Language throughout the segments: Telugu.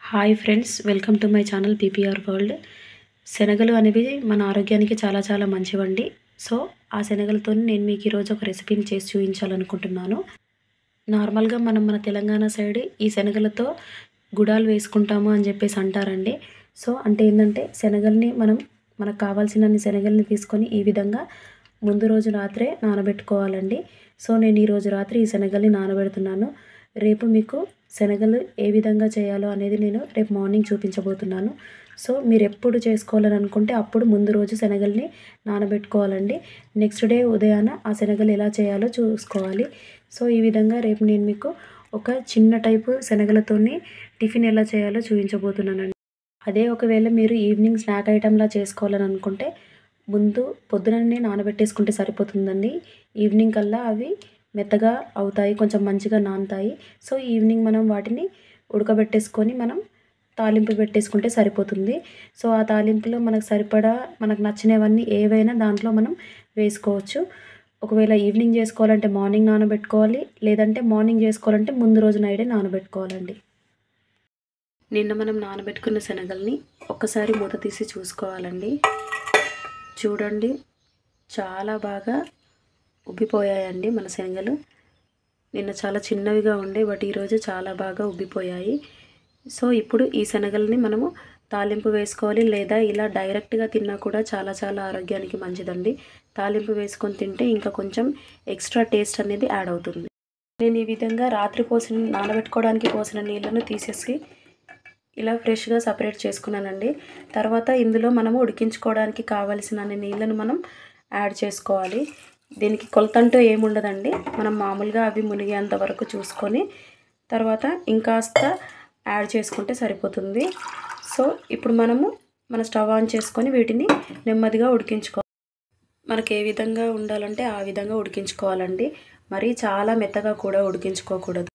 Hi friends, welcome to my channel PPR world. శనగలు అనేవి మన ఆరోగ్యానికి చాలా చాలా మంచివండి. సో ఆ శనగలతో నేను మీకు ఈరోజు ఒక రెసిపీని చేసి చూపించాలనుకుంటున్నాను. నార్మల్గా మన తెలంగాణ సైడ్ ఈ శనగలతో గుడాలు వేసుకుంటాము అని చెప్పేసి అంటారండి. సో అంటే ఏంటంటే శనగల్ని మనకు కావాల్సినన్ని శనగల్ని తీసుకొని ఈ విధంగా ముందు రోజు రాత్రే నానబెట్టుకోవాలండి. సో నేను ఈరోజు రాత్రి ఈ శనగల్ని నానబెడుతున్నాను. రేపు మీకు శనగలు ఏ విధంగా చేయాలో అనేది నేను రేపు మార్నింగ్ చూపించబోతున్నాను. సో మీరు ఎప్పుడు చేసుకోవాలని అనుకుంటే అప్పుడు ముందు రోజు శనగల్ని నానబెట్టుకోవాలండి. నెక్స్ట్ డే ఉదయాన ఆ శనగలు ఎలా చేయాలో చూసుకోవాలి. సో ఈ విధంగా రేపు నేను మీకు ఒక చిన్న టైపు శనగలతోని టిఫిన్ ఎలా చేయాలో చూపించబోతున్నానండి. అదే ఒకవేళ మీరు ఈవినింగ్ స్నాక్ ఐటెంలా చేసుకోవాలని అనుకుంటే ముందు పొద్దుననే నానబెట్టేసుకుంటే సరిపోతుందండి. ఈవినింగ్ కల్లా అవి మెత్తగా అవుతాయి, కొంచెం మంచిగా నానుతాయి. సో ఈవినింగ్ మనం వాటిని ఉడకబెట్టేసుకొని మనం తాలింపు పెట్టేసుకుంటే సరిపోతుంది. సో ఆ తాలింపులో మనకు సరిపడా మనకు నచ్చినవన్నీ ఏవైనా దాంట్లో మనం వేసుకోవచ్చు. ఒకవేళ ఈవినింగ్ చేసుకోవాలంటే మార్నింగ్ నానబెట్టుకోవాలి, లేదంటే మార్నింగ్ చేసుకోవాలంటే ముందు రోజు నైటే నానబెట్టుకోవాలండి. నిన్న మనం నానబెట్టుకున్న శనగల్ని ఒక్కసారి మూత తీసి చూసుకోవాలండి. చూడండి, చాలా బాగా ఉబ్బిపోయాయండి మన శనగలు. నిన్న చాలా చిన్నవిగా ఉండే, బట్ ఈరోజు చాలా బాగా ఉబ్బిపోయాయి. సో ఇప్పుడు ఈ శనగల్ని మనము తాలింపు వేసుకోవాలి, లేదా ఇలా డైరెక్ట్గా తిన్నా కూడా చాలా చాలా ఆరోగ్యానికి మంచిదండి. తాలింపు వేసుకొని తింటే ఇంకా కొంచెం ఎక్స్ట్రా టేస్ట్ అనేది యాడ్ అవుతుంది. నేను ఈ విధంగా రాత్రి నానబెట్టుకోవడానికి పోసిన నీళ్ళను తీసేసి ఇలా ఫ్రెష్గా సపరేట్ చేసుకున్నానండి. తర్వాత ఇందులో మనము ఉడికించుకోవడానికి కావలసిన నీళ్ళను మనం యాడ్ చేసుకోవాలి. దీనికి కొలత అంటూ ఏముండదండి. మనం మామూలుగా అవి మునిగేంత వరకు చూసుకొని తర్వాత ఇంకాస్త యాడ్ చేసుకుంటే సరిపోతుంది. సో ఇప్పుడు మన స్టవ్ ఆన్ చేసుకొని వీటిని నెమ్మదిగా ఉడికించుకోవాలి. మనకు ఏ విధంగా ఉండాలంటే ఆ విధంగా ఉడికించుకోవాలండి. మరీ చాలా మెత్తగా కూడా ఉడికించుకోకూడదు.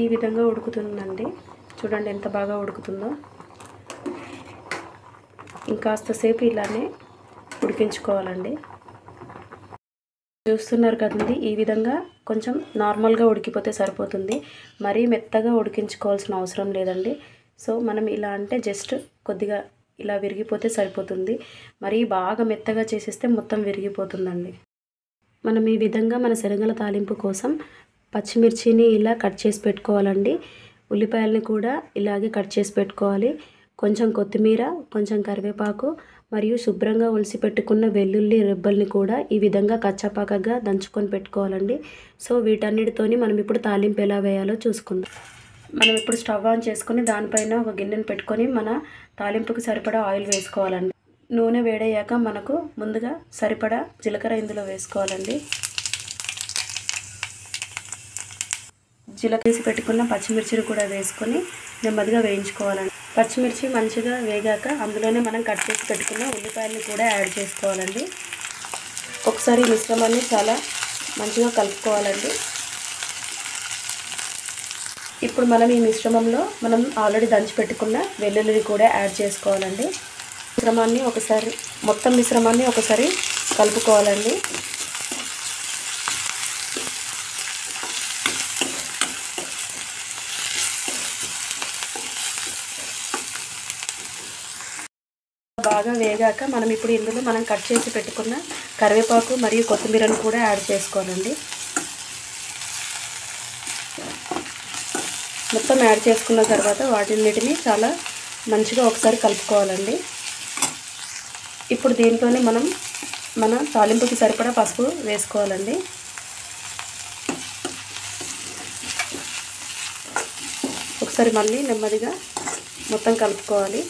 ఈ విధంగా ఉడుకుతుందండి. చూడండి ఎంత బాగా ఉడుకుతుందో. ఇంకాస్త సేపు ఇలానే ఉడికించుకోవాలండి. చూస్తున్నారు కదండి, ఈ విధంగా కొంచెం నార్మల్గా ఉడికిపోతే సరిపోతుంది. మరీ మెత్తగా ఉడికించుకోవాల్సిన అవసరం లేదండి. సో మనం ఇలా అంటే జస్ట్ కొద్దిగా ఇలా విరిగిపోతే సరిపోతుంది. మరీ బాగా మెత్తగా చేసేస్తే మొత్తం విరిగిపోతుందండి. మనం ఈ విధంగా మన శనగల తాలింపు కోసం పచ్చిమిర్చిని ఇలా కట్ చేసి పెట్టుకోవాలండి. ఉల్లిపాయలని కూడా ఇలాగే కట్ చేసి పెట్టుకోవాలి. కొంచెం కొత్తిమీర, కొంచెం కరివేపాకు మరియు శుభ్రంగా ఒలిసి పెట్టుకున్న వెల్లుల్లి రెబ్బల్ని కూడా ఈ విధంగా కచ్చాపక్కగా దంచుకొని పెట్టుకోవాలండి. సో వీటన్నిటితోని మనం ఇప్పుడు తాలింపు ఎలా వేయాలో చూసుకుందాం. మనం ఇప్పుడు స్టవ్ ఆన్ చేసుకొని దానిపైన ఒక గిన్నెను పెట్టుకొని మన తాలింపుకి సరిపడా ఆయిల్ వేసుకోవాలండి. నూనె వేడయ్యాక మనకు ముందుగా సరిపడా జీలకర్ర ఇందులో వేసుకోవాలండి. జీలకర్ర వేసి పెట్టుకున్న పచ్చిమిర్చిని కూడా వేసుకొని నెమ్మదిగా వేయించుకోవాలండి. పచ్చిమిర్చి మంచిగా వేగాక అందులోనే మనం కట్ చేసి పెట్టుకున్న ఉల్లిపాయలను కూడా యాడ్ చేసుకోవాలండి. ఒకసారి మిశ్రమాన్ని చాలా మంచిగా కలుపుకోవాలండి. ఇప్పుడు ఈ మిశ్రమంలో మనం ఆల్రెడీ దంచి పెట్టుకున్న వెల్లుల్లిని కూడా యాడ్ చేసుకోవాలండి. మొత్తం మిశ్రమాన్ని ఒకసారి కలుపుకోవాలండి. బాగా వేగాక మనం ఇప్పుడు ఇందులో మనం కట్ చేసి పెట్టుకున్న కరివేపాకు మరియు కొత్తిమీరను కూడా యాడ్ చేసుకోవాలండి. మొత్తం యాడ్ చేసుకున్న తర్వాత వాటిన్నిటిని చాలా మంచిగా ఒకసారి కలుపుకోవాలండి. ఇప్పుడు దీంతోనే మన తాలింపుకి సరిపడా పసుపు వేసుకోవాలండి. ఒకసారి మళ్ళీ నెమ్మదిగా మొత్తం కలుపుకోవాలి.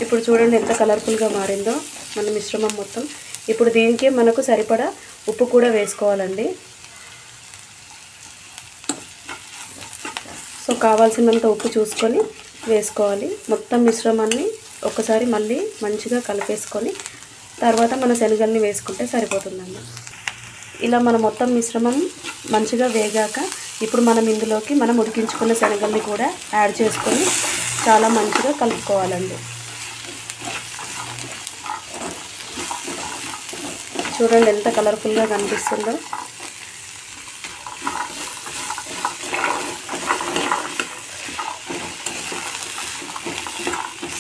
ఇప్పుడు చూడండి ఎంత కలర్ఫుల్గా మారిందో మన మిశ్రమం మొత్తం. ఇప్పుడు దీనికి మనకు సరిపడా ఉప్పు కూడా వేసుకోవాలండి. సో కావాల్సినంత ఉప్పు చూసుకొని వేసుకోవాలి. మొత్తం మిశ్రమాన్ని ఒకసారి మళ్ళీ మంచిగా కలిపేసుకొని తర్వాత మన శనగల్ని వేసుకుంటే సరిపోతుందండి. ఇలా మన మొత్తం మిశ్రమం మంచిగా వేగాక ఇప్పుడు మనం ఇందులోకి మనం ఉడికించుకున్న శనగల్ని కూడా యాడ్ చేసుకొని చాలా మంచిగా కలుపుకోవాలండి. చూడండి ఎంత కలర్ఫుల్గా కనిపిస్తుందో.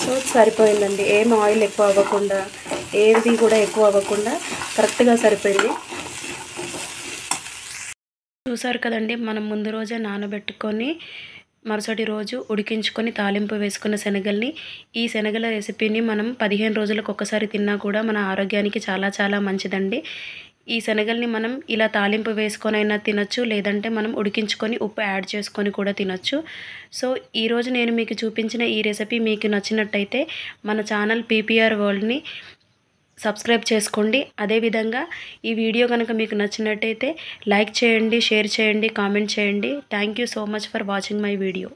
సో సరిపోయిందండి. ఏం ఆయిల్ ఎక్కువ అవ్వకుండా, ఏది కూడా ఎక్కువ అవ్వకుండా కరెక్ట్గా సరిపోయింది. చూసారు కదండి, మనం ముందు రోజే నానబెట్టుకొని మరుసటి రోజు ఉడికించుకొని తాలింపు వేసుకున్న శనగల్ని, ఈ శనగల రెసిపీని మనం 15 రోజులకు ఒక్కసారి తిన్నా కూడా మన ఆరోగ్యానికి చాలా చాలా మంచిదండి. ఈ శనగల్ని మనం ఇలా తాలింపు వేసుకొనైనా తినొచ్చు, లేదంటే మనం ఉడికించుకొని ఉప్పు యాడ్ చేసుకొని కూడా తినొచ్చు. సో ఈరోజు నేను మీకు చూపించిన ఈ రెసిపీ మీకు నచ్చినట్టయితే మన ఛానల్ పీపీఆర్ వరల్డ్ని సబ్స్క్రైబ్ చేసుకోండి. అదేవిధంగా ఈ వీడియో కనుక మీకు నచ్చినట్టయితే లైక్ చేయండి, షేర్ చేయండి, కామెంట్ చేయండి. Thank you so much for watching my video.